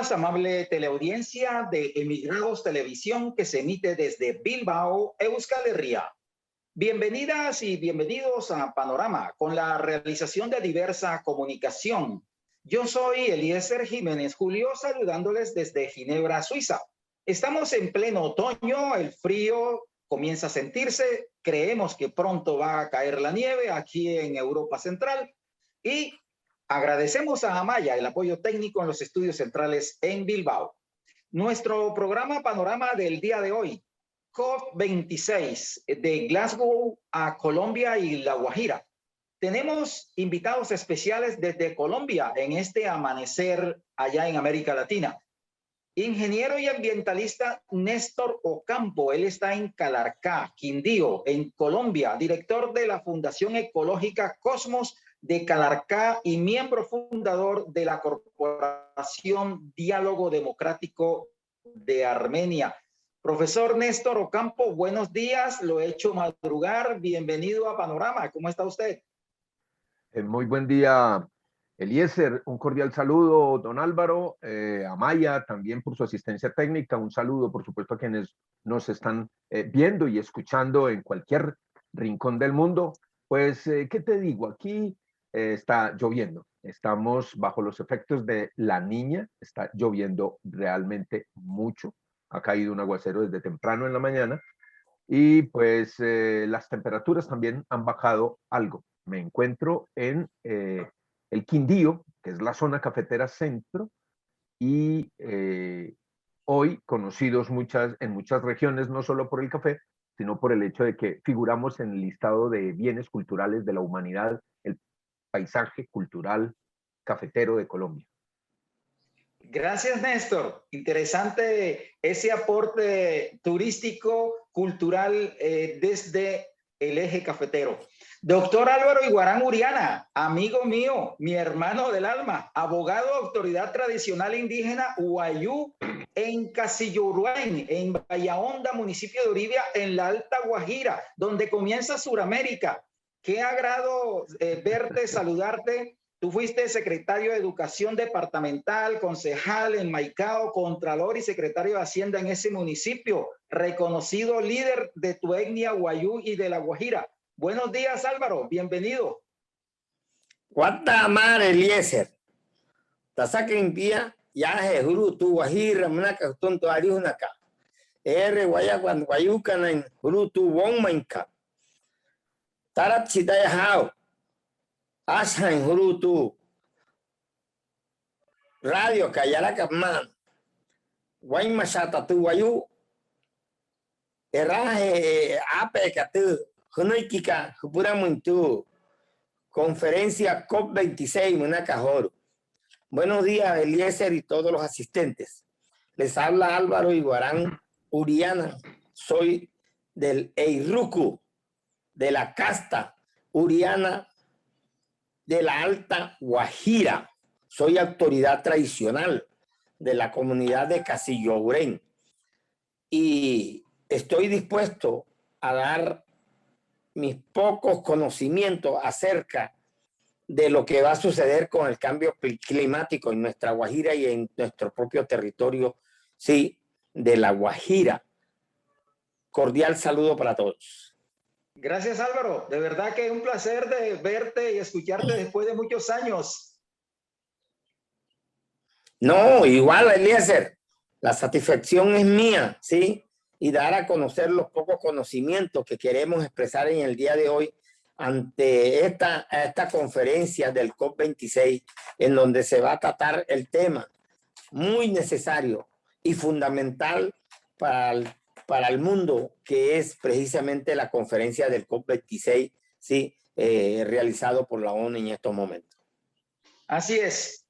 días, amable teleaudiencia de Emigrados Televisión que se emite desde Bilbao, Euskal Herria. Bienvenidas y bienvenidos a Panorama con la realización de diversa comunicación. Yo soy Eliezer Jiménez Julio, saludándoles desde Ginebra, Suiza. Estamos en pleno otoño, el frío comienza a sentirse, creemos que pronto va a caer la nieve aquí en Europa Central y agradecemos a Amaya el apoyo técnico en los estudios centrales en Bilbao. Nuestro programa Panorama del día de hoy, COP26 de Glasgow a Colombia y La Guajira. Tenemos invitados especiales desde Colombia en este amanecer allá en América Latina. Ingeniero y ambientalista Néstor Ocampo, él está en Calarcá, Quindío, en Colombia, director de la Fundación Ecológica Cosmos de Calarcá y miembro fundador de la Corporación Diálogo Democrático de Armenia. Profesor Néstor Ocampo, buenos días, lo he hecho madrugar, bienvenido a Panorama, ¿cómo está usted? Muy buen día, Eliezer, un cordial saludo, don Álvaro, a Maya también por su asistencia técnica, un saludo por supuesto a quienes nos están viendo y escuchando en cualquier rincón del mundo. Pues, ¿qué te digo? Aquí está lloviendo, estamos bajo los efectos de la Niña, está lloviendo realmente mucho, ha caído un aguacero desde temprano en la mañana y pues las temperaturas también han bajado algo. Me encuentro en el Quindío, que es la zona cafetera centro, y hoy conocidos en muchas regiones, no solo por el café, sino por el hecho de que figuramos en el listado de bienes culturales de la humanidad, el paisaje cultural cafetero de Colombia. Gracias, Néstor. Interesante ese aporte turístico, cultural desde el eje cafetero. Doctor Álvaro Iguarán Uriana, amigo mío, mi hermano del alma, abogado de autoridad tradicional indígena Wayú en Casilluruén, en Bahía Honda, municipio de Oribia, en la Alta Guajira, donde comienza Suramérica. Qué agrado verte, saludarte. Tú fuiste secretario de Educación Departamental, concejal en Maicao, contralor y secretario de Hacienda en ese municipio, reconocido líder de tu etnia Wayú y de La Guajira. Buenos días, Álvaro, bienvenido. Guatamar Eliezer, Tasaken Pia, Yaje Huru, tu Guajira, Manaka, Tonto Ariunaka, Guayaguan, Guayucan, Huru, tu Wonmanka, Tarat Chitaya Hao. Ashan Hurutu Radio Kayalaka Man Guaymashata tu Wayu Erraje Apecatu Hunoikika Hupuramuntu Conferencia COP26 Munacajoro. Buenos días, Eliezer y todos los asistentes. Les habla Álvaro Iguarán Uriana. Soy del Eiruku, de la casta Uriana de la Alta Guajira. Soy autoridad tradicional de la comunidad de Casilluruén y estoy dispuesto a dar mis pocos conocimientos acerca de lo que va a suceder con el cambio climático en nuestra Guajira y en nuestro propio territorio, sí, de la Guajira. Cordial saludo para todos. Gracias, Álvaro. De verdad que es un placer de verte y escucharte después de muchos años. No, igual, Eliezer, la satisfacción es mía, ¿sí? Y dar a conocer los pocos conocimientos que queremos expresar en el día de hoy ante esta conferencia del COP26, en donde se va a tratar el tema muy necesario y fundamental para el mundo, que es precisamente la conferencia del COP26, ¿sí? Realizado por la ONU en estos momentos. Así es.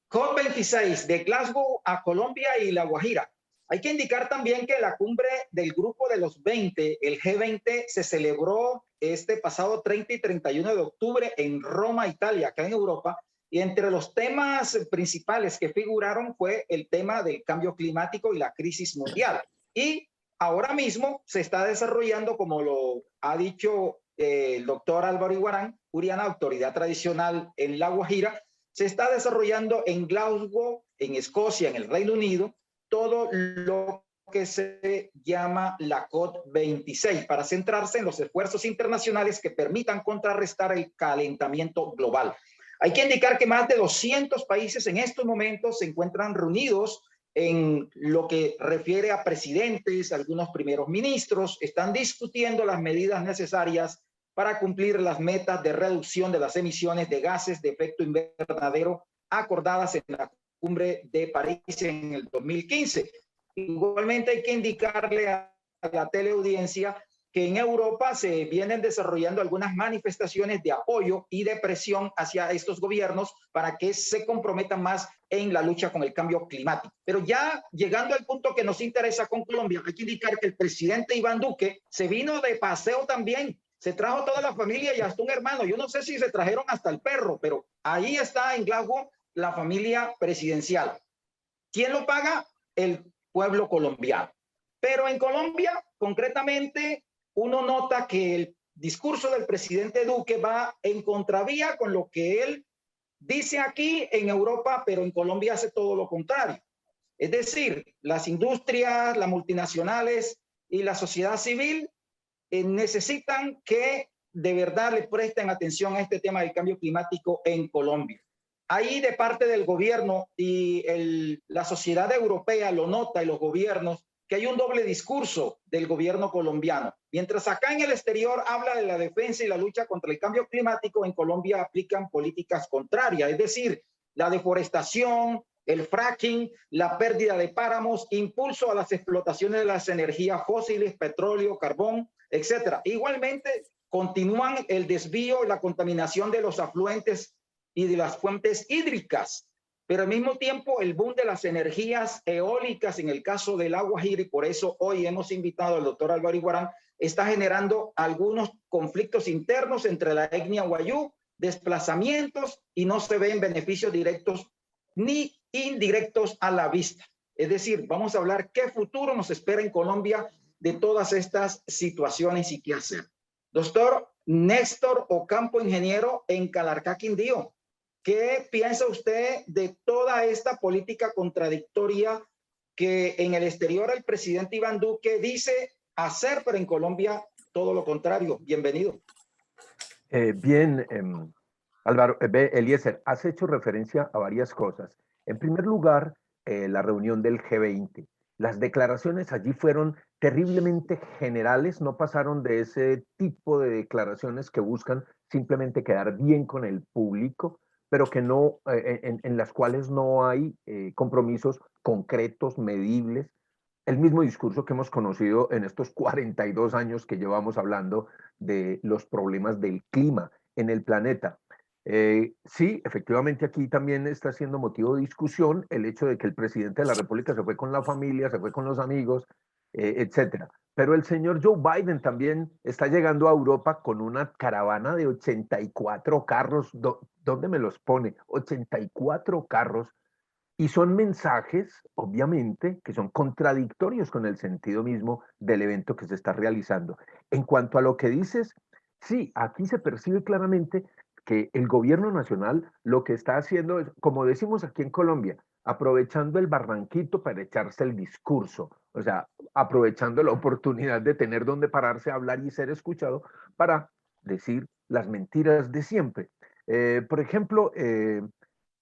COP26 de Glasgow a Colombia y La Guajira. Hay que indicar también que la cumbre del Grupo de los 20, el G20, se celebró este pasado 30 y 31 de octubre en Roma, Italia, acá en Europa. Y entre los temas principales que figuraron fue el tema del cambio climático y la crisis mundial. Y ahora mismo se está desarrollando, como lo ha dicho el doctor Álvaro Iguarán Uriana, autoridad tradicional en La Guajira, se está desarrollando en Glasgow, en Escocia, en el Reino Unido, todo lo que se llama la COP26, para centrarse en los esfuerzos internacionales que permitan contrarrestar el calentamiento global. Hay que indicar que más de 200 países en estos momentos se encuentran reunidos en lo que refiere a presidentes, algunos primeros ministros, están discutiendo las medidas necesarias para cumplir las metas de reducción de las emisiones de gases de efecto invernadero acordadas en la cumbre de París en el 2015. Igualmente hay que indicarle a la teleaudiencia que en Europa se vienen desarrollando algunas manifestaciones de apoyo y de presión hacia estos gobiernos para que se comprometan más en la lucha con el cambio climático. Pero ya llegando al punto que nos interesa con Colombia, hay que indicar que el presidente Iván Duque se vino de paseo también. Se trajo toda la familia y hasta un hermano. Yo no sé si se trajeron hasta el perro, pero ahí está en Glasgow la familia presidencial. ¿Quién lo paga? El pueblo colombiano. Pero en Colombia, concretamente, uno nota que el discurso del presidente Duque va en contravía con lo que él dice aquí en Europa, pero en Colombia hace todo lo contrario. Es decir, las industrias, las multinacionales y la sociedad civil necesitan que de verdad le presten atención a este tema del cambio climático en Colombia. Ahí de parte del gobierno y la sociedad europea lo nota y los gobiernos que hay un doble discurso del gobierno colombiano. Mientras acá en el exterior habla de la defensa y la lucha contra el cambio climático, en Colombia aplican políticas contrarias, es decir, la deforestación, el fracking, la pérdida de páramos, impulso a las explotaciones de las energías fósiles, petróleo, carbón, etcétera. Igualmente, continúan el desvío y la contaminación de los afluentes y de las fuentes hídricas, pero al mismo tiempo el boom de las energías eólicas en el caso del agua Guajira, y por eso hoy hemos invitado al doctor Álvaro Iguarán, está generando algunos conflictos internos entre la etnia Wayuu, desplazamientos, y no se ven beneficios directos ni indirectos a la vista. Es decir, vamos a hablar qué futuro nos espera en Colombia de todas estas situaciones y qué hacer. Doctor Néstor Ocampo, ingeniero en Calarcá, Quindío, ¿qué piensa usted de toda esta política contradictoria que en el exterior el presidente Iván Duque dice hacer, pero en Colombia todo lo contrario? Bienvenido. Bien, Álvaro, Eliezer, has hecho referencia a varias cosas. En primer lugar, la reunión del G20. Las declaraciones allí fueron terriblemente generales, no pasaron de ese tipo de declaraciones que buscan simplemente quedar bien con el público, pero que no, en las cuales no hay compromisos concretos, medibles. El mismo discurso que hemos conocido en estos 42 años que llevamos hablando de los problemas del clima en el planeta. Sí, efectivamente aquí también está siendo motivo de discusión el hecho de que el presidente de la República se fue con la familia, se fue con los amigos, etcétera. Pero el señor Joe Biden también está llegando a Europa con una caravana de 84 carros. ¿Dónde me los pone? 84 carros. Y son mensajes, obviamente, que son contradictorios con el sentido mismo del evento que se está realizando. En cuanto a lo que dices, sí, aquí se percibe claramente que el gobierno nacional lo que está haciendo es, como decimos aquí en Colombia, aprovechando el barranquito para echarse el discurso, o sea, aprovechando la oportunidad de tener donde pararse a hablar y ser escuchado para decir las mentiras de siempre. Por ejemplo,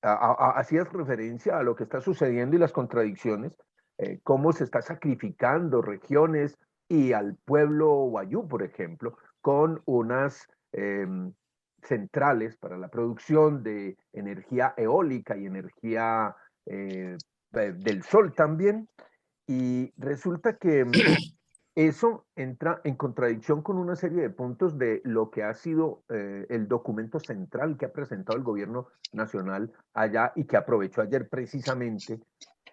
hacías referencia a lo que está sucediendo y las contradicciones, cómo se está sacrificando regiones y al pueblo wayuu, por ejemplo, con unas centrales para la producción de energía eólica y energía del sol también. Y resulta que eso entra en contradicción con una serie de puntos de lo que ha sido el documento central que ha presentado el gobierno nacional allá y que aprovechó ayer precisamente,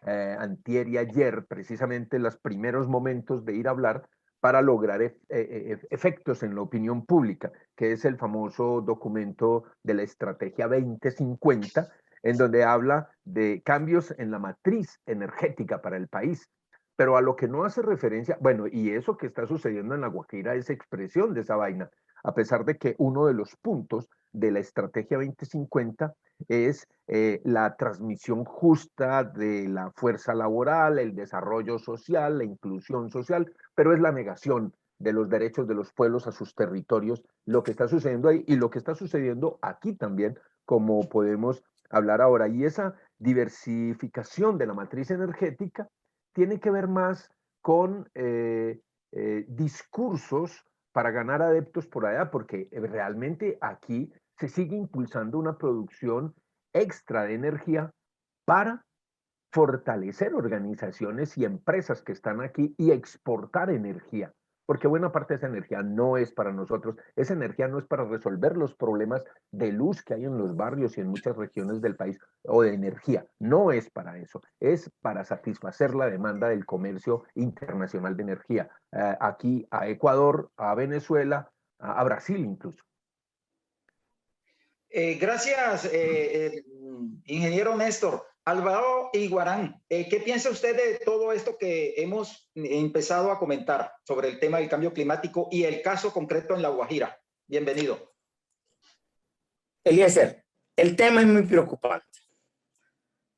antier y ayer, precisamente los primeros momentos de ir a hablar para lograr efectos en la opinión pública, que es el famoso documento de la Estrategia 2050, en donde habla de cambios en la matriz energética para el país. Pero a lo que no hace referencia, bueno, y eso que está sucediendo en La Guajira es expresión de esa vaina. a pesar de que uno de los puntos de la Estrategia 2050 es la transmisión justa de la fuerza laboral, el desarrollo social, la inclusión social, pero es la negación de los derechos de los pueblos a sus territorios, lo que está sucediendo ahí y lo que está sucediendo aquí también, como podemos hablar ahora. Y esa diversificación de la matriz energética tiene que ver más con discursos para ganar adeptos por allá, porque realmente aquí se sigue impulsando una producción extra de energía para fortalecer organizaciones y empresas que están aquí y exportar energía, porque buena parte de esa energía no es para nosotros, esa energía no es para resolver los problemas de luz que hay en los barrios y en muchas regiones del país, o de energía, no es para eso, es para satisfacer la demanda del comercio internacional de energía, aquí a Ecuador, a Venezuela, a Brasil incluso. Gracias, ingeniero Néstor. Álvaro Iguarán, ¿qué piensa usted de todo esto que hemos empezado a comentar sobre el tema del cambio climático y el caso concreto en La Guajira? Bienvenido. Eliezer, el tema es muy preocupante.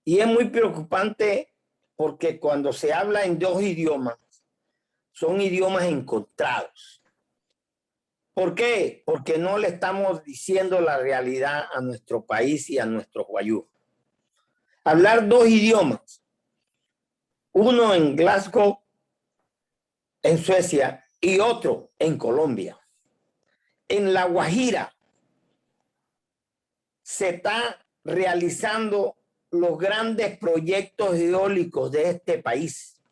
Y es muy preocupante porque cuando se habla en dos idiomas, son idiomas encontrados. ¿Por qué? Porque no le estamos diciendo la realidad a nuestro país y a nuestros guayús. Hablar dos idiomas, uno en Glasgow, en Suecia, y otro en Colombia. En La Guajira se está realizando los grandes proyectos eólicos de este país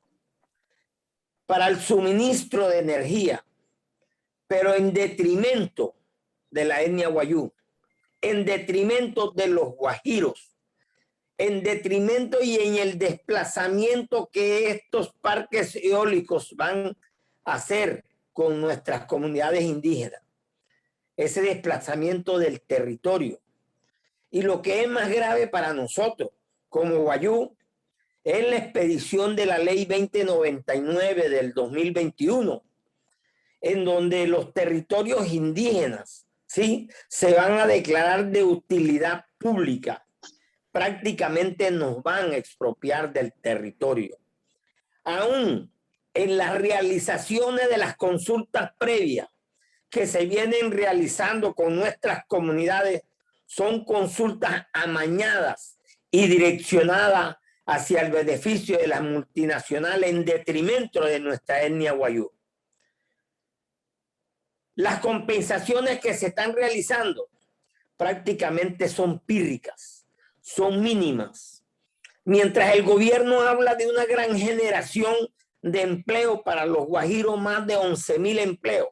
para el suministro de energía, pero en detrimento de la etnia guayú, en detrimento de los guajiros, en detrimento y en el desplazamiento que estos parques eólicos van a hacer con nuestras comunidades indígenas. Ese desplazamiento del territorio. Y lo que es más grave para nosotros como guayú es la expedición de la ley 2099 del 2021, en donde los territorios indígenas, ¿sí?, se van a declarar de utilidad pública. Prácticamente nos van a expropiar del territorio. Aún en las realizaciones de las consultas previas que se vienen realizando con nuestras comunidades, son consultas amañadas y direccionadas hacia el beneficio de las multinacionales en detrimento de nuestra etnia guayú. Las compensaciones que se están realizando prácticamente son pírricas, son mínimas. Mientras el gobierno habla de una gran generación de empleo para los guajiros, más de 11,000 empleos,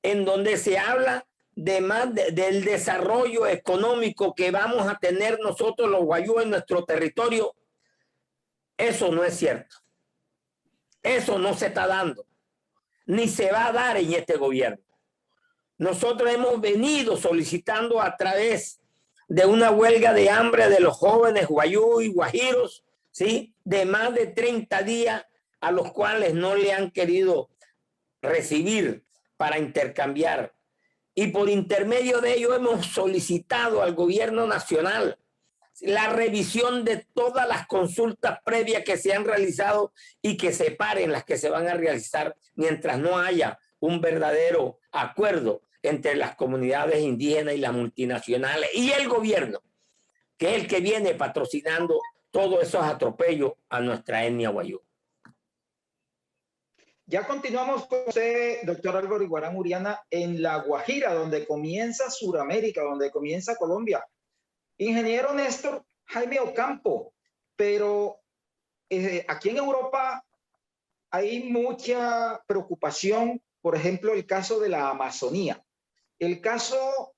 en donde se habla de más del desarrollo económico que vamos a tener nosotros los guayúes en nuestro territorio, eso no es cierto. Eso no se está dando, ni se va a dar en este gobierno. Nosotros hemos venido solicitando a través de una huelga de hambre de los jóvenes guayú y guajiros, ¿sí?, de más de 30 días, a los cuales no le han querido recibir para intercambiar. Y por intermedio de ello hemos solicitado al gobierno nacional la revisión de todas las consultas previas que se han realizado y que separen las que se van a realizar mientras no haya un verdadero acuerdo entre las comunidades indígenas y las multinacionales y el gobierno, que es el que viene patrocinando todos esos atropellos a nuestra etnia guayú. Ya continuamos con usted, doctor Álvaro Iguarán Uriana, en La Guajira, donde comienza Sudamérica, donde comienza Colombia. Ingeniero Néstor Jaime Ocampo, pero aquí en Europa hay mucha preocupación, por ejemplo, el caso de la Amazonía, el caso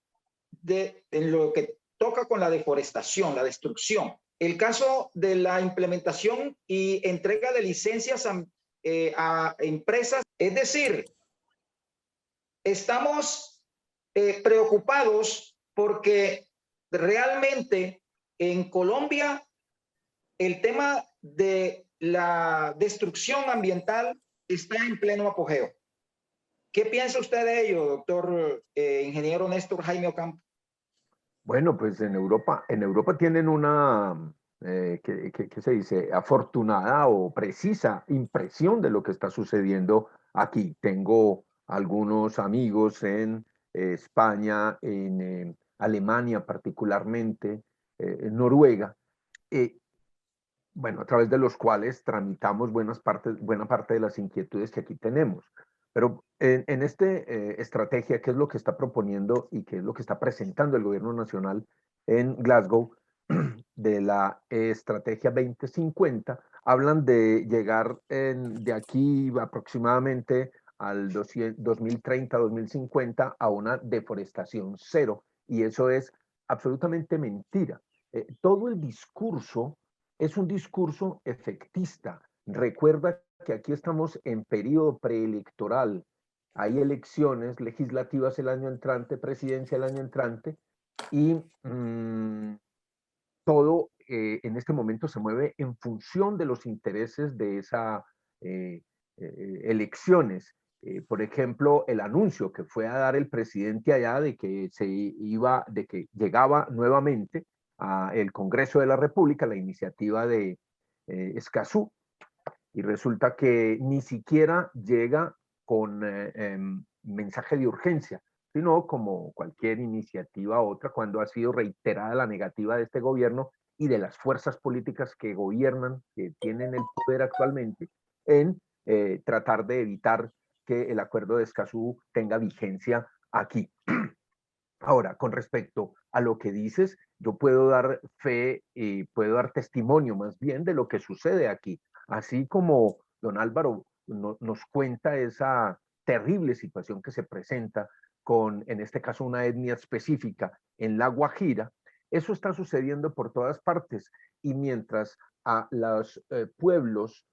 en lo que toca con la deforestación, la destrucción, el caso de la implementación y entrega de licencias a empresas. Es decir, estamos preocupados porque realmente en Colombia el tema de la destrucción ambiental está en pleno apogeo. ¿Qué piensa usted de ello, doctor ingeniero Néstor Jaime Ocampo? Bueno, pues en Europa tienen una, ¿qué se dice? Afortunada o precisa impresión de lo que está sucediendo aquí. Tengo algunos amigos en España, en Alemania particularmente, en Noruega, eh, bueno, a través de los cuales tramitamos buena parte de las inquietudes que aquí tenemos. Pero en esta estrategia, ¿qué es lo que está proponiendo y qué es lo que está presentando el gobierno nacional en Glasgow de la estrategia 2050? Hablan de llegar de aquí aproximadamente al 2030-2050 a una deforestación cero. Y eso es absolutamente mentira. Todo el discurso es un discurso efectista. Recuerda que aquí estamos en periodo preelectoral. Hay elecciones legislativas el año entrante, presidencia el año entrante, y todo en este momento se mueve en función de los intereses de esas elecciones. Por ejemplo, el anuncio que fue a dar el presidente allá de que de que llegaba nuevamente al Congreso de la República la iniciativa de Escazú, y resulta que ni siquiera llega con mensaje de urgencia, sino como cualquier iniciativa otra, cuando ha sido reiterada la negativa de este gobierno y de las fuerzas políticas que gobiernan, que tienen el poder actualmente, en tratar de evitar que el acuerdo de Escazú tenga vigencia aquí. Ahora, con respecto a lo que dices, yo puedo dar fe y puedo dar testimonio más bien de lo que sucede aquí. Así como don Álvaro nos cuenta esa terrible situación que se presenta con, en este caso, una etnia específica en La Guajira, eso está sucediendo por todas partes. Y mientras a los pueblos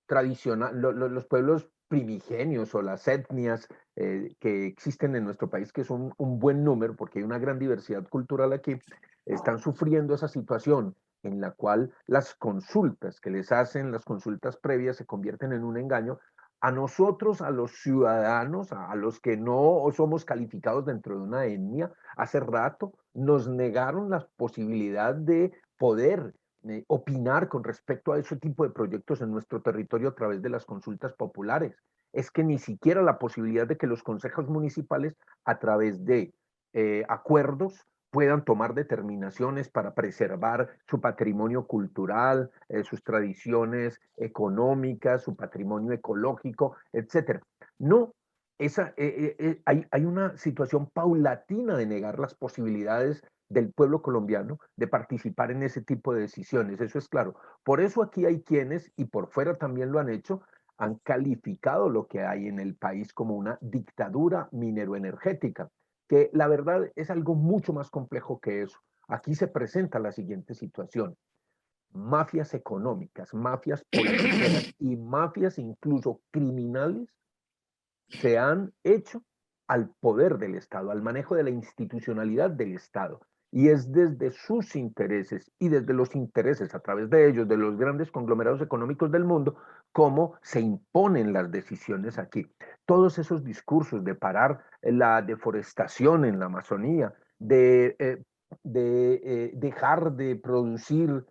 tradicionales, los pueblos primigenios o las etnias que existen en nuestro país, que son un buen número, porque hay una gran diversidad cultural aquí, están sufriendo esa situación en la cual las consultas que les hacen, las consultas previas, se convierten en un engaño. A nosotros, a los ciudadanos, a los que no somos calificados dentro de una etnia, hace rato nos negaron la posibilidad de poder opinar con respecto a ese tipo de proyectos en nuestro territorio a través de las consultas populares. Es que ni siquiera la posibilidad de que los consejos municipales, a través de acuerdos, puedan tomar determinaciones para preservar su patrimonio cultural, sus tradiciones económicas, su patrimonio ecológico, etcétera. No, hay una situación paulatina de negar las posibilidades del pueblo colombiano de participar en ese tipo de decisiones, eso es claro. Por eso aquí hay quienes, y por fuera también lo han hecho, han calificado lo que hay en el país como una dictadura mineroenergética, que la verdad es algo mucho más complejo que eso. Aquí se presenta la siguiente situación: mafias económicas, mafias políticas y mafias incluso criminales se han hecho al poder del Estado, al manejo de la institucionalidad del Estado. Y es desde sus intereses y desde los intereses, a través de ellos, de los grandes conglomerados económicos del mundo, cómo se imponen las decisiones aquí. Todos esos discursos de parar la deforestación en la Amazonía, de dejar de producir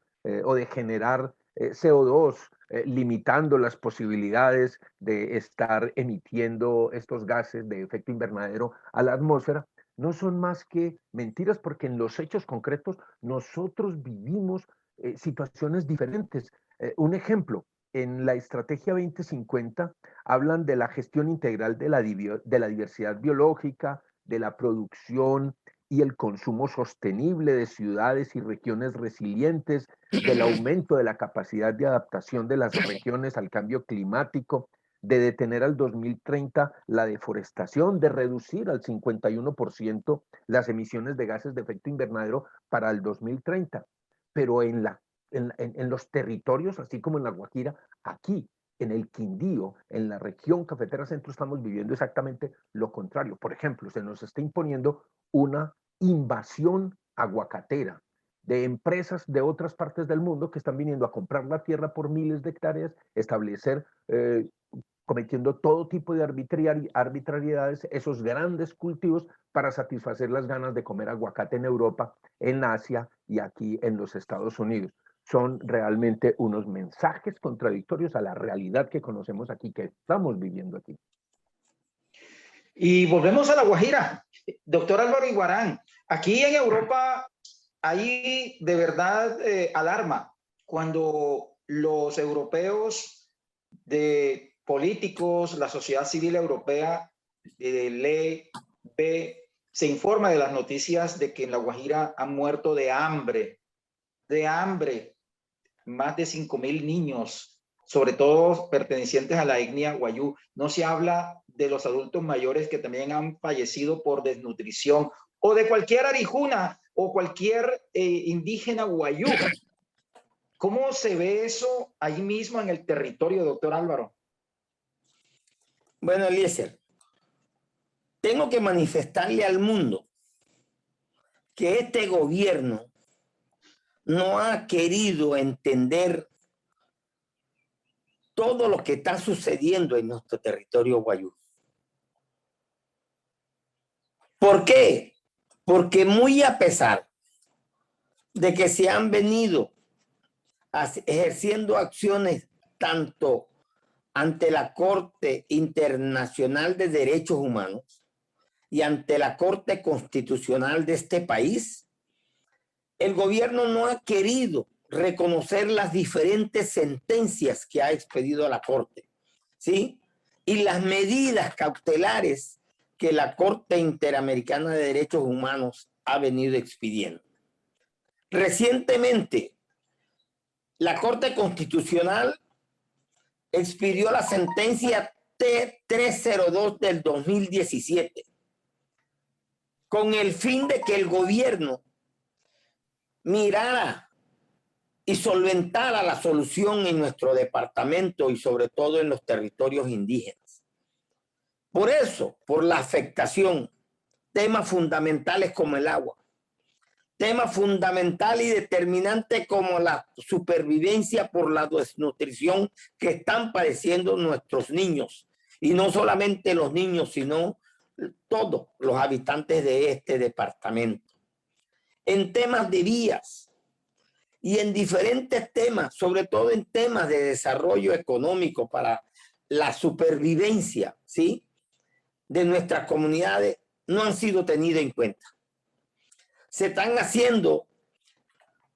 o de generar CO2, limitando las posibilidades de estar emitiendo estos gases de efecto invernadero a la atmósfera, no son más que mentiras, porque en los hechos concretos nosotros vivimos situaciones diferentes. Un ejemplo, en la Estrategia 2050 hablan de la gestión integral de la diversidad biológica, de la producción y el consumo sostenible de ciudades y regiones resilientes, del aumento de la capacidad de adaptación de las regiones al cambio climático, de detener al 2030 la deforestación, de reducir al 51% las emisiones de gases de efecto invernadero para el 2030. Pero en los territorios, así como en La Guajira, aquí, en el Quindío, en la región cafetera centro, estamos viviendo exactamente lo contrario. Por ejemplo, se nos está imponiendo una invasión aguacatera de empresas de otras partes del mundo que están viniendo a comprar la tierra por miles de hectáreas, establecer cometiendo todo tipo de arbitrariedades, esos grandes cultivos para satisfacer las ganas de comer aguacate en Europa, en Asia y aquí en los Estados Unidos. Son realmente unos mensajes contradictorios a la realidad que conocemos aquí, que estamos viviendo aquí. Y volvemos a La Guajira. Doctor Álvaro Iguarán, aquí en Europa hay de verdad alarma cuando los europeos, de políticos, la sociedad civil europea lee, ve, se informa de las noticias de que en La Guajira han muerto de hambre, más de 5.000 niños, sobre todo pertenecientes a la etnia guayú. No se habla de los adultos mayores que también han fallecido por desnutrición, o de cualquier arijuna o cualquier indígena guayú. ¿Cómo se ve eso ahí mismo en el territorio, doctor Álvaro? Bueno, Eliezer, tengo que manifestarle al mundo que este gobierno no ha querido entender todo lo que está sucediendo en nuestro territorio guayú. ¿Por qué? Porque muy a pesar de que se han venido ejerciendo acciones tanto ante la Corte Internacional de Derechos Humanos y ante la Corte Constitucional de este país, el gobierno no ha querido reconocer las diferentes sentencias que ha expedido a la Corte, ¿sí? Y las medidas cautelares que la Corte Interamericana de Derechos Humanos ha venido expidiendo. Recientemente, la Corte Constitucional expidió la sentencia T302 del 2017 con el fin de que el gobierno mirara y solventara la solución en nuestro departamento y sobre todo en los territorios indígenas. Por eso, por la afectación, temas fundamentales como el agua, temas fundamental y determinante como la supervivencia por la desnutrición que están padeciendo nuestros niños, y no solamente los niños, sino todos los habitantes de este departamento. En temas de vías y en diferentes temas, sobre todo en temas de desarrollo económico para la supervivencia, ¿sí?, de nuestras comunidades, no han sido tenidas en cuenta. Se están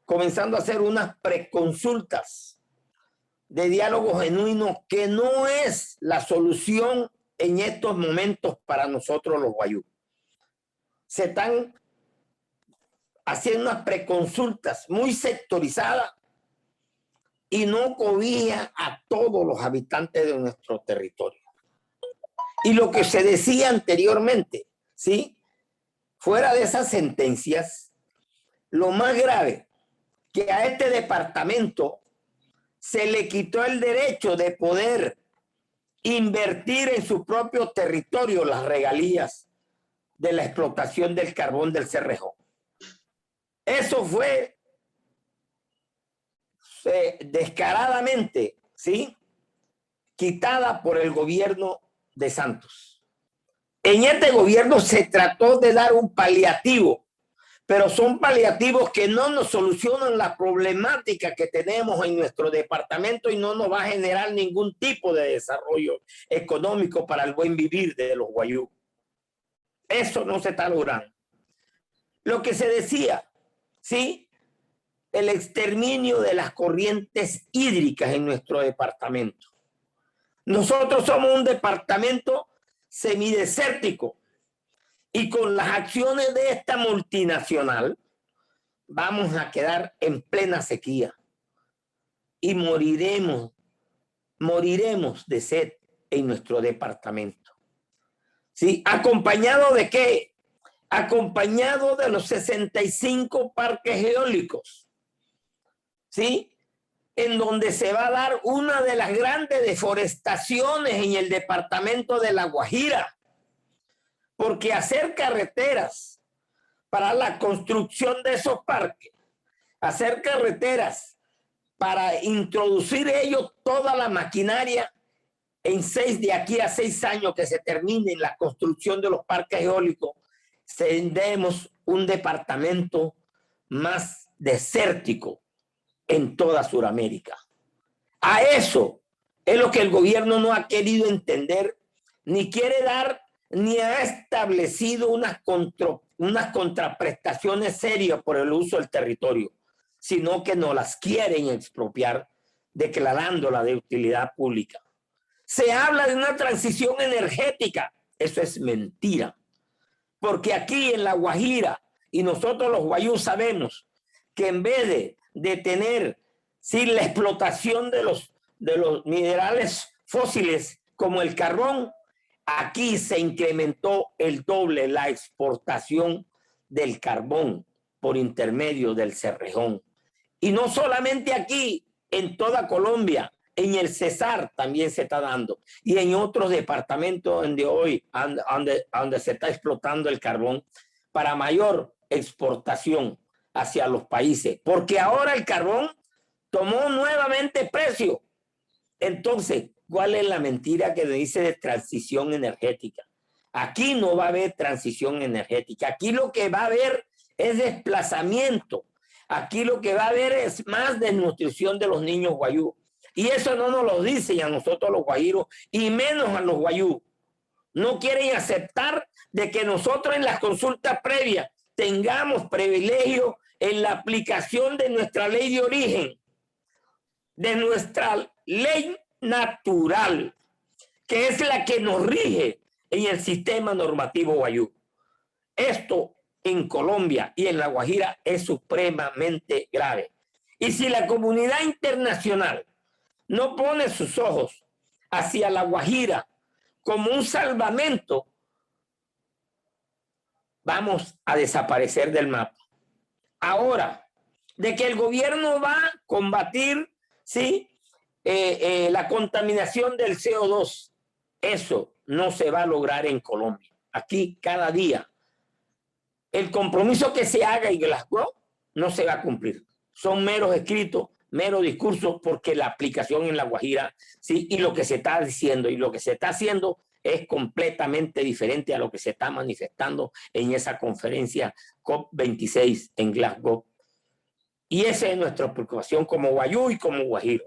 comenzando a hacer unas preconsultas de diálogo genuino que no es la solución en estos momentos para nosotros los guayú. Se están haciendo unas preconsultas muy sectorizadas y no cobija a todos los habitantes de nuestro territorio. Y lo que se decía anteriormente, ¿sí?, fuera de esas sentencias, lo más grave, que a este departamento se le quitó el derecho de poder invertir en su propio territorio las regalías de la explotación del carbón del Cerrejón. Eso fue descaradamente, ¿sí?, quitada por el gobierno de Santos. En este gobierno se trató de dar un paliativo, pero son paliativos que no nos solucionan la problemática que tenemos en nuestro departamento y no nos va a generar ningún tipo de desarrollo económico para el buen vivir de los guayú. Eso no se está logrando. Lo que se decía, ¿sí?, el exterminio de las corrientes hídricas en nuestro departamento. Nosotros somos un departamento semidesértico y con las acciones de esta multinacional vamos a quedar en plena sequía y moriremos de sed en nuestro departamento. ¿Sí? ¿Acompañado de qué? Acompañado de los 65 parques eólicos, ¿sí?, en donde se va a dar una de las grandes deforestaciones en el departamento de La Guajira, porque hacer carreteras para la construcción de esos parques, hacer carreteras para introducir ellos toda la maquinaria, de aquí a 6 años que se termine la construcción de los parques eólicos, tendremos un departamento más desértico en toda Sudamérica. A eso es lo que el gobierno no ha querido entender, ni quiere dar, ni ha establecido unas contraprestaciones serias por el uso del territorio, sino que nos las quieren expropiar, declarándola de utilidad pública. Se habla de una transición energética. Eso es mentira. Porque aquí en La Guajira, y nosotros los guayús sabemos que en vez de tener la explotación de los minerales fósiles como el carbón, aquí se incrementó el doble la exportación del carbón por intermedio del Cerrejón. Y no solamente aquí, en toda Colombia, en el Cesar también se está dando, y en otros departamentos donde hoy donde se está explotando el carbón para mayor exportación hacia los países, porque ahora el carbón tomó nuevamente precio. Entonces, ¿cuál es la mentira que dice de transición energética? Aquí no va a haber transición energética. Aquí lo que va a haber es desplazamiento. Aquí lo que va a haber es más desnutrición de los niños guayú. Y eso no nos lo dicen a nosotros los guajiros, y menos a los guayú. No quieren aceptar de que nosotros en las consultas previas tengamos privilegio en la aplicación de nuestra ley de origen, de nuestra ley natural, que es la que nos rige en el sistema normativo guayú. Esto en Colombia y en La Guajira es supremamente grave. Y si la comunidad internacional no pone sus ojos hacia La Guajira como un salvamento, vamos a desaparecer del mapa. Ahora, de que el gobierno va a combatir, ¿sí?, la contaminación del CO2, eso no se va a lograr en Colombia. Aquí cada día el compromiso que se haga en Glasgow no se va a cumplir. Son meros escritos, meros discursos, porque la aplicación en La Guajira, sí, y lo que se está diciendo y lo que se está haciendo es completamente diferente a lo que se está manifestando en esa conferencia COP26 en Glasgow. Y esa es nuestra preocupación como guayú y como guajiro.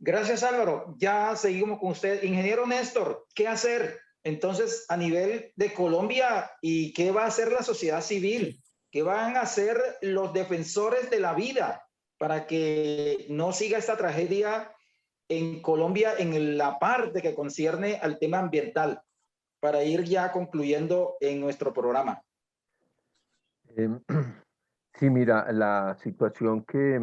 Gracias, Álvaro. Ya seguimos con usted. Ingeniero Néstor, ¿qué hacer entonces a nivel de Colombia y qué va a hacer la sociedad civil? ¿Qué van a hacer los defensores de la vida para que no siga esta tragedia en Colombia en la parte que concierne al tema ambiental? Para ir ya concluyendo en nuestro programa. Sí, mira, la situación que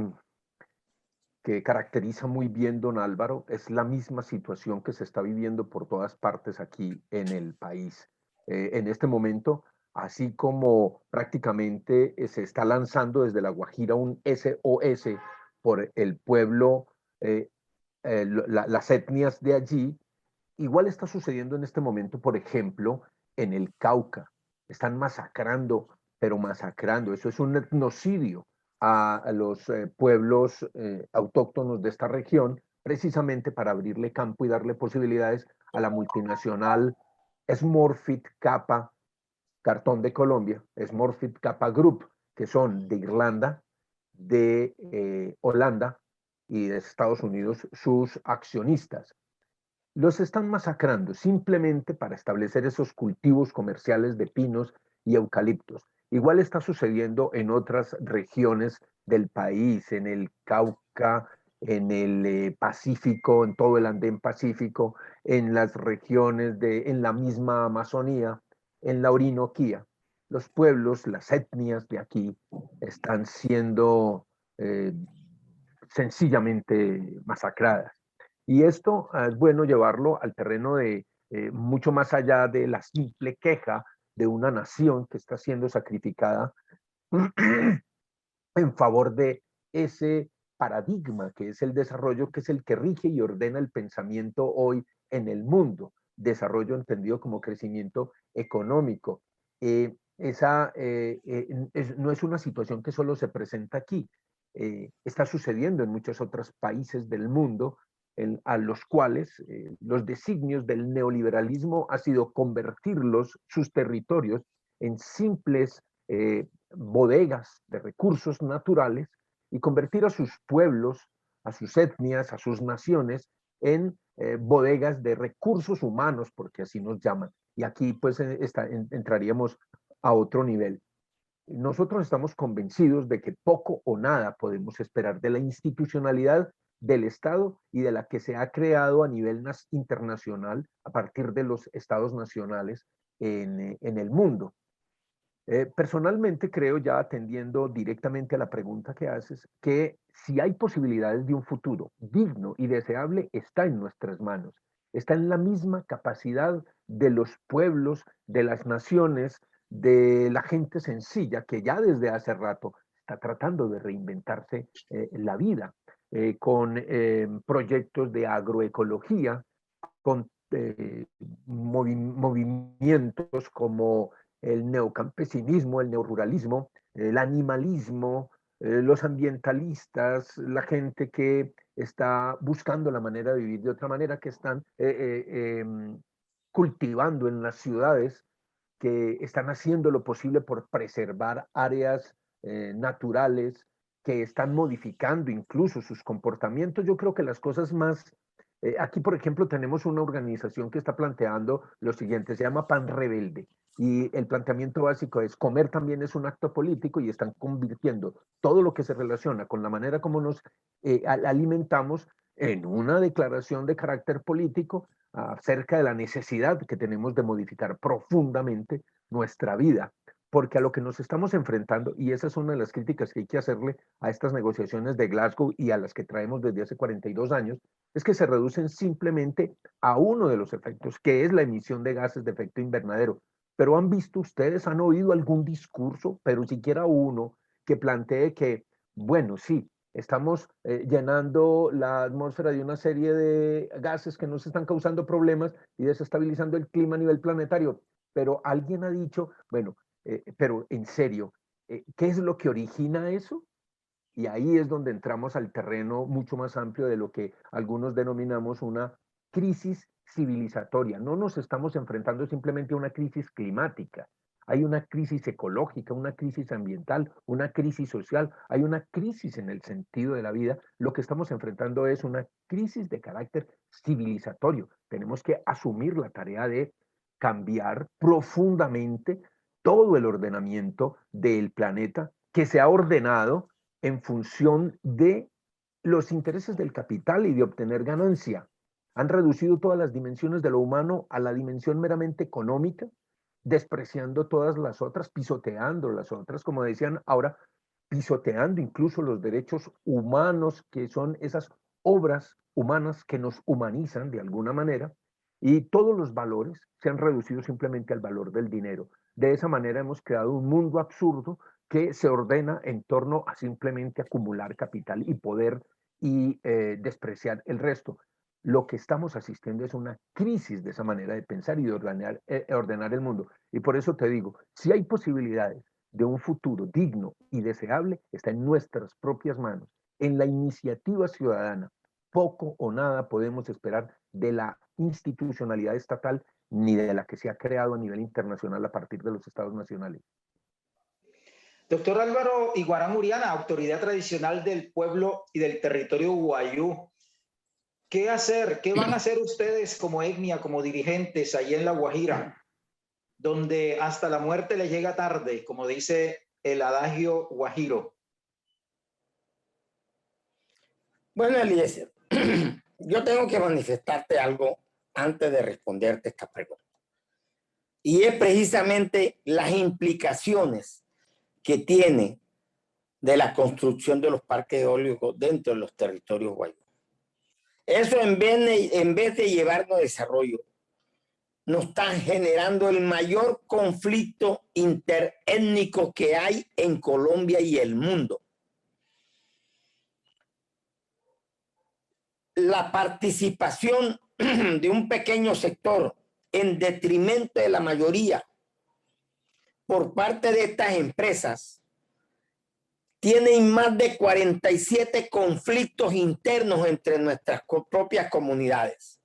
caracteriza muy bien don Álvaro es la misma situación que se está viviendo por todas partes aquí en el país. En este momento, así como prácticamente se está lanzando desde La Guajira un SOS por el pueblo, las etnias de allí, igual está sucediendo en este momento, por ejemplo, en el Cauca. Están masacrando, pero masacrando. Eso es un etnocidio a los pueblos autóctonos de esta región, precisamente para abrirle campo y darle posibilidades a la multinacional Smurfit Kappa, Cartón de Colombia, Smurfit Kappa Group, que son de Irlanda, de Holanda y de Estados Unidos, sus accionistas. Los están masacrando simplemente para establecer esos cultivos comerciales de pinos y eucaliptos. Igual está sucediendo en otras regiones del país, en el Cauca, en el Pacífico, en todo el Andén Pacífico, en las regiones en la misma Amazonía, en la Orinoquía. Los pueblos, las etnias de aquí están siendo sencillamente masacradas. Y esto es bueno llevarlo al terreno de mucho más allá de la simple queja de una nación que está siendo sacrificada en favor de ese paradigma que es el desarrollo, que es el que rige y ordena el pensamiento hoy en el mundo. Desarrollo entendido como crecimiento económico. No es una situación que solo se presenta aquí. Está sucediendo en muchos otros países del mundo a los cuales los designios del neoliberalismo ha sido convertirlos, sus territorios, en simples bodegas de recursos naturales y convertir a sus pueblos, a sus etnias, a sus naciones en bodegas de recursos humanos, porque así nos llaman. Y aquí pues entraríamos a otro nivel. Nosotros estamos convencidos de que poco o nada podemos esperar de la institucionalidad del Estado y de la que se ha creado a nivel internacional a partir de los estados nacionales en el mundo. Personalmente creo, ya atendiendo directamente a la pregunta que haces, que si hay posibilidades de un futuro digno y deseable, está en nuestras manos. Está en la misma capacidad de los pueblos, de las naciones, de la gente sencilla que ya desde hace rato está tratando de reinventarse la vida con proyectos de agroecología, con movimientos como el neocampesinismo, el neoruralismo, el animalismo, los ambientalistas, la gente que está buscando la manera de vivir de otra manera, que están cultivando en las ciudades, que están haciendo lo posible por preservar áreas naturales, que están modificando incluso sus comportamientos. Yo creo que las cosas más aquí, por ejemplo, tenemos una organización que está planteando lo siguiente, se llama Pan Rebelde, y el planteamiento básico es comer también es un acto político y están convirtiendo todo lo que se relaciona con la manera como nos alimentamos en una declaración de carácter político acerca de la necesidad que tenemos de modificar profundamente nuestra vida, porque a lo que nos estamos enfrentando, y esa es una de las críticas que hay que hacerle a estas negociaciones de Glasgow y a las que traemos desde hace 42 años, es que se reducen simplemente a uno de los efectos, que es la emisión de gases de efecto invernadero. Pero han visto ustedes, han oído algún discurso, pero siquiera uno, que plantee que, bueno, sí, estamos llenando la atmósfera de una serie de gases que nos están causando problemas y desestabilizando el clima a nivel planetario. Pero alguien ha dicho, bueno, pero en serio, ¿qué es lo que origina eso? Y ahí es donde entramos al terreno mucho más amplio de lo que algunos denominamos una crisis civilizatoria. No nos estamos enfrentando simplemente a una crisis climática. Hay una crisis ecológica, una crisis ambiental, una crisis social, hay una crisis en el sentido de la vida. Lo que estamos enfrentando es una crisis de carácter civilizatorio. Tenemos que asumir la tarea de cambiar profundamente todo el ordenamiento del planeta que se ha ordenado en función de los intereses del capital y de obtener ganancia. Han reducido todas las dimensiones de lo humano a la dimensión meramente económica, despreciando todas las otras, pisoteando las otras, como decían ahora, pisoteando incluso los derechos humanos, que son esas obras humanas que nos humanizan de alguna manera, y todos los valores se han reducido simplemente al valor del dinero. De esa manera hemos creado un mundo absurdo que se ordena en torno a simplemente acumular capital y poder y despreciar el resto. Lo que estamos asistiendo es una crisis de esa manera de pensar y de ordenar el mundo. Y por eso te digo, si hay posibilidades de un futuro digno y deseable, está en nuestras propias manos, en la iniciativa ciudadana. Poco o nada podemos esperar de la institucionalidad estatal ni de la que se ha creado a nivel internacional a partir de los estados nacionales. Doctor Álvaro Iguarán Uriana, autoridad tradicional del pueblo y del territorio Guayú. ¿Qué hacer? ¿Qué van a hacer ustedes como etnia, como dirigentes allí en La Guajira, donde hasta la muerte le llega tarde, como dice el adagio guajiro? Bueno, Eliezer, yo tengo que manifestarte algo antes de responderte esta pregunta. Y es precisamente las implicaciones que tiene de la construcción de los parques eólicos dentro de los territorios guayú. Eso en vez de llevarnos a desarrollo, nos está generando el mayor conflicto interétnico que hay en Colombia y el mundo. La participación de un pequeño sector en detrimento de la mayoría por parte de estas empresas tienen más de 47 conflictos internos entre nuestras propias comunidades.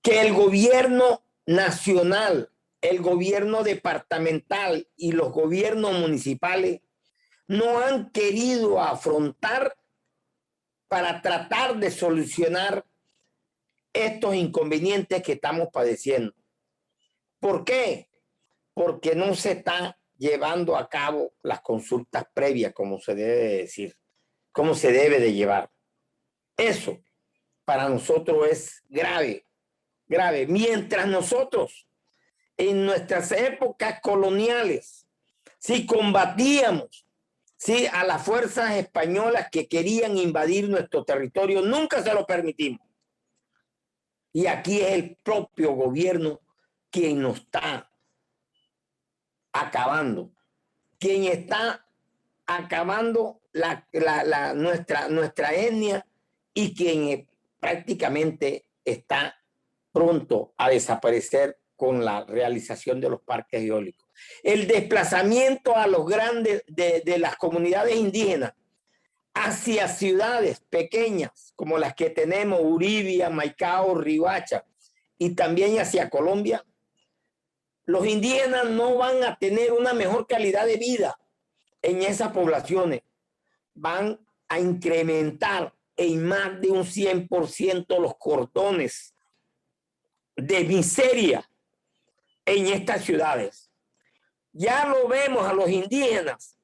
Que el gobierno nacional, el gobierno departamental y los gobiernos municipales no han querido afrontar para tratar de solucionar estos inconvenientes que estamos padeciendo. ¿Por qué? Porque no se está llevando a cabo las consultas previas, como se debe decir, como se debe de llevar. Eso para nosotros es grave, grave. Mientras nosotros en nuestras épocas coloniales, si combatíamos, sí, a las fuerzas españolas que querían invadir nuestro territorio, nunca se lo permitimos. Y aquí es el propio gobierno quien nos está acabando, quien está acabando nuestra etnia y quien prácticamente está pronto a desaparecer con la realización de los parques eólicos. El desplazamiento a los grandes de las comunidades indígenas hacia ciudades pequeñas como las que tenemos, Uribia, Maicao, Riohacha, y también hacia Colombia, los indígenas no van a tener una mejor calidad de vida en esas poblaciones. Van a incrementar en más de un 100% los cordones de miseria en estas ciudades. Ya lo vemos a los indígenas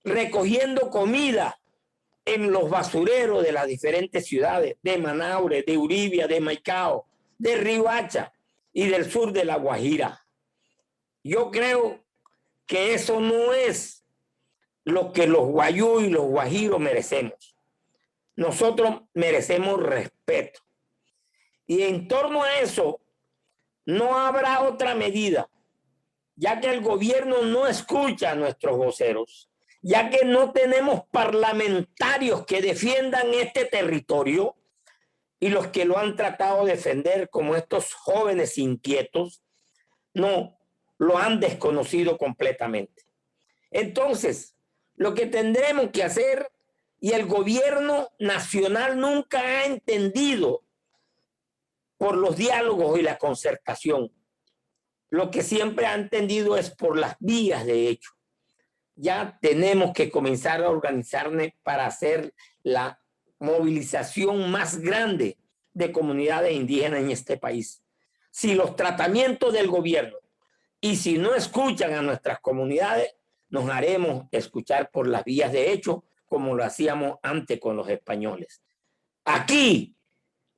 recogiendo comida en los basureros de las diferentes ciudades, de Manaure, de Uribia, de Maicao, de Riohacha y del sur de La Guajira. Yo creo que eso no es lo que los guayú y los guajiros merecemos. Nosotros merecemos respeto. Y en torno a eso, no habrá otra medida, ya que el gobierno no escucha a nuestros voceros, ya que no tenemos parlamentarios que defiendan este territorio, y los que lo han tratado de defender, como estos jóvenes inquietos, no lo han desconocido completamente. Entonces, lo que tendremos que hacer, y el gobierno nacional nunca ha entendido por los diálogos y la concertación, lo que siempre ha entendido es por las vías de hecho. Ya tenemos que comenzar a organizarnos para hacer la movilización más grande de comunidades indígenas en este país. Si los tratamientos del gobierno y si no escuchan a nuestras comunidades, nos haremos escuchar por las vías de hecho, como lo hacíamos antes con los españoles. Aquí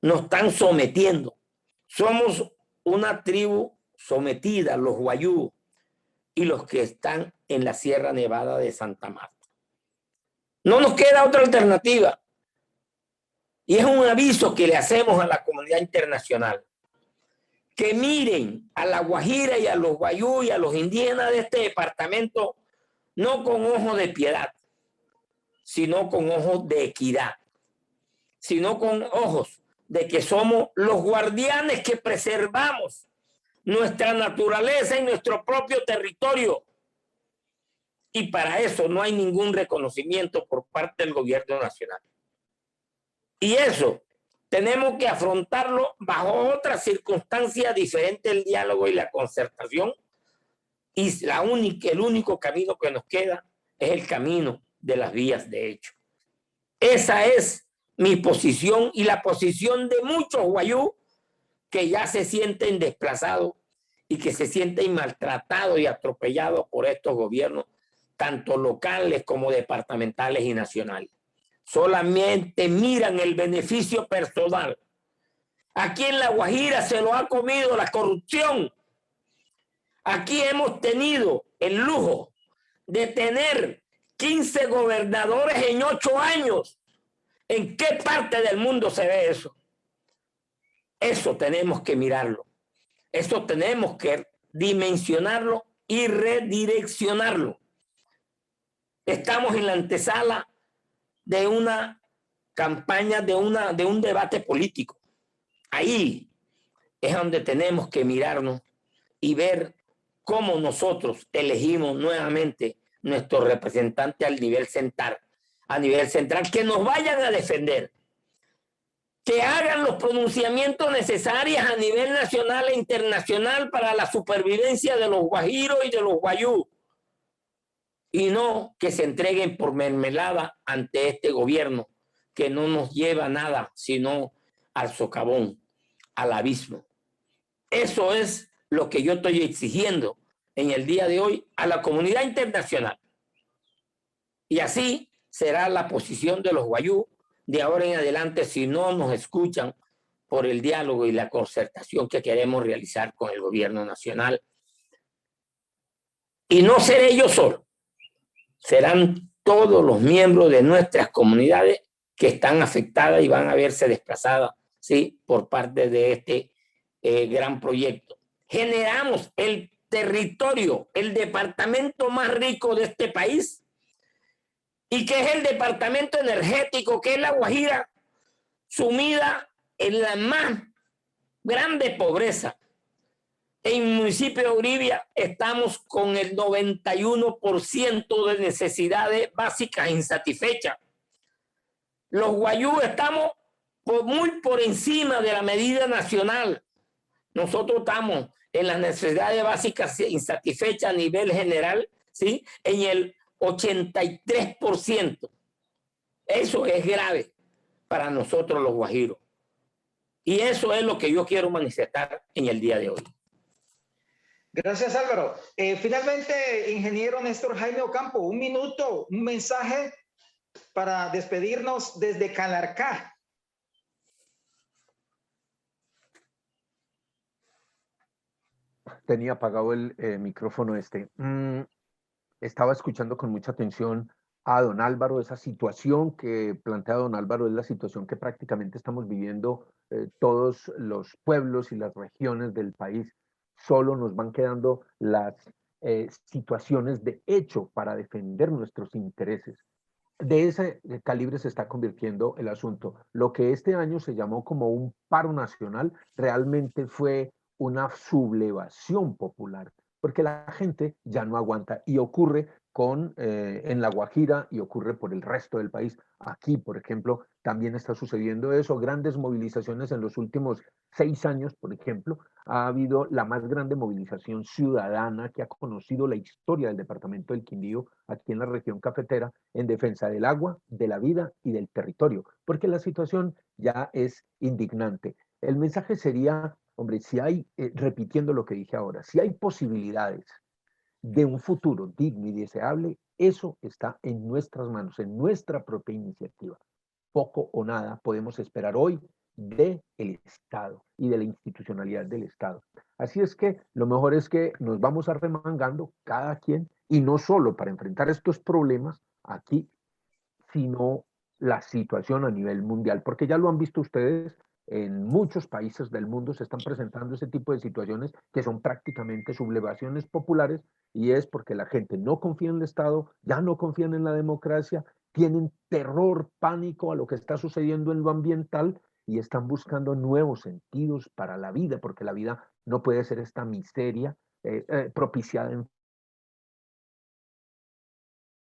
nos están sometiendo. Somos una tribu sometida, los guayú y los que están en la Sierra Nevada de Santa Marta. No nos queda otra alternativa. Y es un aviso que le hacemos a la comunidad internacional. Que miren a La Guajira y a los guayú y a los indígenas de este departamento no con ojos de piedad, sino con ojos de equidad, sino con ojos de que somos los guardianes que preservamos nuestra naturaleza y nuestro propio territorio. Y para eso no hay ningún reconocimiento por parte del gobierno nacional. Y eso tenemos que afrontarlo bajo otras circunstancias diferentes del diálogo y la concertación. Y el único camino que nos queda es el camino de las vías de hecho. Esa es mi posición y la posición de muchos guayú que ya se sienten desplazados y que se sienten maltratados y atropellados por estos gobiernos, tanto locales como departamentales y nacionales. Solamente miran el beneficio personal. Aquí en La Guajira se lo ha comido la corrupción. Aquí hemos tenido el lujo de tener 15 gobernadores en 8 años. ¿En qué parte del mundo se ve eso? Eso tenemos que mirarlo. Eso tenemos que dimensionarlo y redireccionarlo. Estamos en la antesala de una campaña, de un debate político. Ahí es donde tenemos que mirarnos y ver cómo nosotros elegimos nuevamente nuestros representantes a nivel central, que nos vayan a defender, que hagan los pronunciamientos necesarios a nivel nacional e internacional para la supervivencia de los guajiros y de los guayú, y no que se entreguen por mermelada ante este gobierno que no nos lleva a nada sino al socavón, al abismo. Eso es lo que yo estoy exigiendo en el día de hoy a la comunidad internacional. Y así será la posición de los guayú de ahora en adelante si no nos escuchan por el diálogo y la concertación que queremos realizar con el gobierno nacional. Y no seré yo solo, serán todos los miembros de nuestras comunidades que están afectadas y van a verse desplazadas, ¿sí?, por parte de este gran proyecto. Generamos el territorio, el departamento más rico de este país, y que es el departamento energético, que es La Guajira, sumida en la más grande pobreza. En el municipio de Uribia estamos con el 91% de necesidades básicas insatisfechas. Los guayú estamos muy por encima de la medida nacional. Nosotros estamos en las necesidades básicas insatisfechas a nivel general, ¿sí?, en el 83%. Eso es grave para nosotros los guajiros. Y eso es lo que yo quiero manifestar en el día de hoy. Gracias, Álvaro. Finalmente, ingeniero Néstor Jaime Ocampo, un minuto, un mensaje para despedirnos desde Calarcá. Tenía apagado el micrófono este. Estaba escuchando con mucha atención a don Álvaro. Esa situación que plantea don Álvaro es la situación que prácticamente estamos viviendo todos los pueblos y las regiones del país. Solo nos van quedando las situaciones de hecho para defender nuestros intereses. De ese calibre se está convirtiendo el asunto. Lo que este año se llamó como un paro nacional realmente fue una sublevación popular, porque la gente ya no aguanta y ocurre en La Guajira y ocurre por el resto del país. Aquí, por ejemplo, también está sucediendo eso, grandes movilizaciones en los últimos 6 años, por ejemplo, ha habido la más grande movilización ciudadana que ha conocido la historia del departamento del Quindío, aquí en la región cafetera, en defensa del agua, de la vida y del territorio, porque la situación ya es indignante. El mensaje sería, hombre, si hay, repitiendo lo que dije ahora, si hay posibilidades de un futuro digno y deseable, eso está en nuestras manos, en nuestra propia iniciativa. Poco o nada podemos esperar hoy del Estado y de la institucionalidad del Estado. Así es que lo mejor es que nos vamos arremangando cada quien, y no solo para enfrentar estos problemas aquí, sino la situación a nivel mundial, porque ya lo han visto ustedes, en muchos países del mundo se están presentando ese tipo de situaciones que son prácticamente sublevaciones populares, y es porque la gente no confía en el Estado, ya no confían en la democracia, tienen terror, pánico a lo que está sucediendo en lo ambiental y están buscando nuevos sentidos para la vida, porque la vida no puede ser esta miseria propiciada en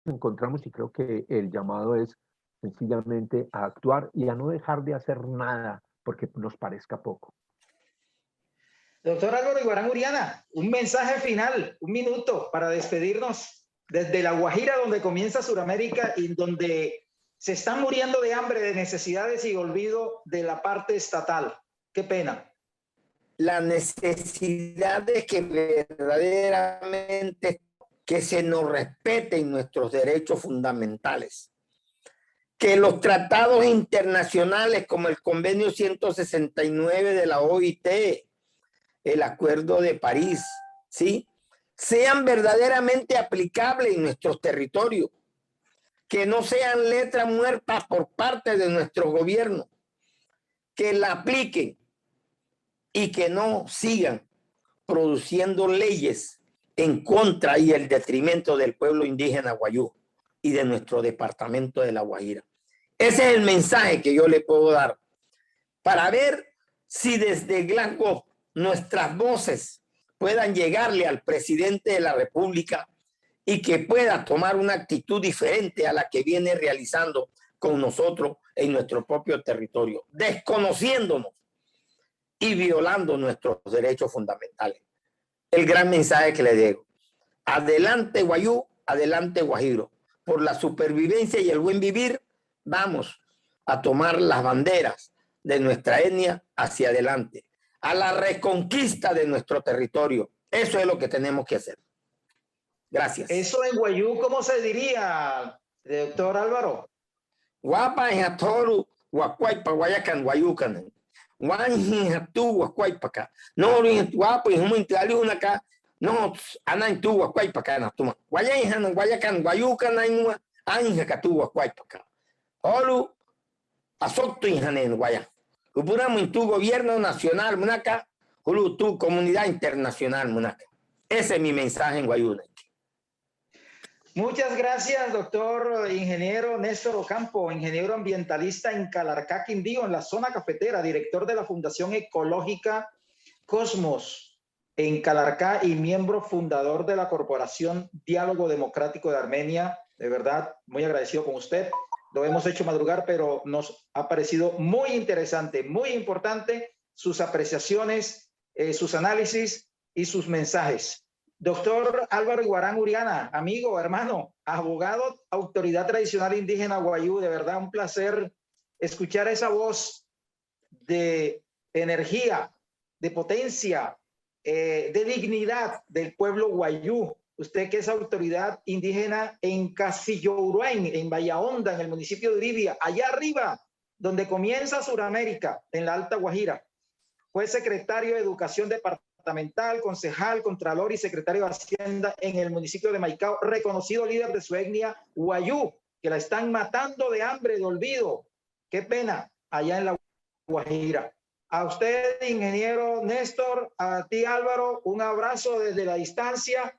encontramos, y creo que el llamado es sencillamente a actuar y a no dejar de hacer nada porque nos parezca poco. Doctor Álvaro Iguarán Uriana, un mensaje final, un minuto para despedirnos desde La Guajira, donde comienza Sudamérica y donde se están muriendo de hambre, de necesidades y olvido de la parte estatal. Qué pena. La necesidad de que verdaderamente que se nos respeten nuestros derechos fundamentales, que los tratados internacionales como el Convenio 169 de la OIT, el Acuerdo de París, ¿sí?, sean verdaderamente aplicables en nuestros territorios, que no sean letras muertas por parte de nuestro gobierno, que la apliquen y que no sigan produciendo leyes en contra y el detrimento del pueblo indígena guayú y de nuestro departamento de La Guajira. Ese es el mensaje que yo le puedo dar para ver si desde Glasgow nuestras voces puedan llegarle al presidente de la República y que pueda tomar una actitud diferente a la que viene realizando con nosotros en nuestro propio territorio, desconociéndonos y violando nuestros derechos fundamentales. El gran mensaje que le digo: adelante Guayú, adelante Guajiro, por la supervivencia y el buen vivir, vamos a tomar las banderas de nuestra etnia hacia adelante, a la reconquista de nuestro territorio. Eso es lo que tenemos que hacer. Gracias. Eso en Guayú, ¿cómo se diría, doctor Álvaro? Guapa en Atoru, Guacuaypa, Guayacan, Guayucan. Guanjin Hatu, Guacuaypaca. No, Guapo, y Humuntiali, una acá. No, Anan tu, Guacuaypaca, Natuma. Guayacan, Guayacan, Guayucan, Anjacatu, Guacuaypaca. Olu, Asocto y Janen, Guaya. Upuramos en tu gobierno nacional, Munaca. Ulu, tu comunidad internacional, Munaca. Ese es mi mensaje en Guayú. Muchas gracias, doctor ingeniero Néstor Ocampo, ingeniero ambientalista en Calarcá, Quindío, en la zona cafetera, director de la Fundación Ecológica Cosmos en Calarcá y miembro fundador de la Corporación Diálogo Democrático de Armenia. De verdad, muy agradecido con usted. Lo hemos hecho madrugar, pero nos ha parecido muy interesante, muy importante sus apreciaciones, sus análisis y sus mensajes. Doctor Álvaro Iguarán Uriana, amigo, hermano, abogado, autoridad tradicional indígena Guayú, de verdad un placer escuchar esa voz de energía, de potencia, de dignidad del pueblo Guayú. Usted que es autoridad indígena en Casillouruén, en Bahía Honda, en el municipio de Uribia, allá arriba, donde comienza Suramérica, en la Alta Guajira. Fue secretario de Educación departamental, concejal, contralor y secretario de Hacienda en el municipio de Maicao, reconocido líder de su etnia Guayú, que la están matando de hambre, de olvido. Qué pena, allá en la Guajira. A usted, ingeniero Néstor, a ti, Álvaro, un abrazo desde la distancia.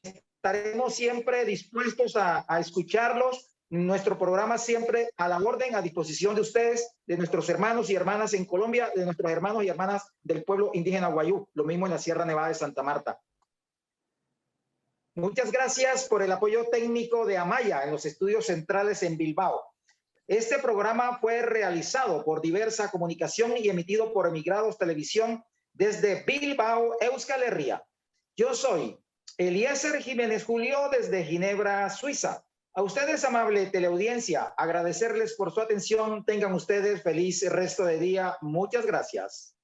Estaremos siempre dispuestos a escucharlos. Nuestro programa siempre a la orden, a disposición de ustedes, de nuestros hermanos y hermanas en Colombia, de nuestros hermanos y hermanas del pueblo indígena Guayú, lo mismo en la Sierra Nevada de Santa Marta. Muchas gracias por el apoyo técnico de Amaya en los estudios centrales en Bilbao. Este programa fue realizado por Diversa Comunicación y emitido por Emigrados Televisión desde Bilbao, Euskal Herria. Yo soy Eliezer Jiménez Julio desde Ginebra, Suiza. A ustedes, amable teleaudiencia, agradecerles por su atención. Tengan ustedes feliz resto de día. Muchas gracias.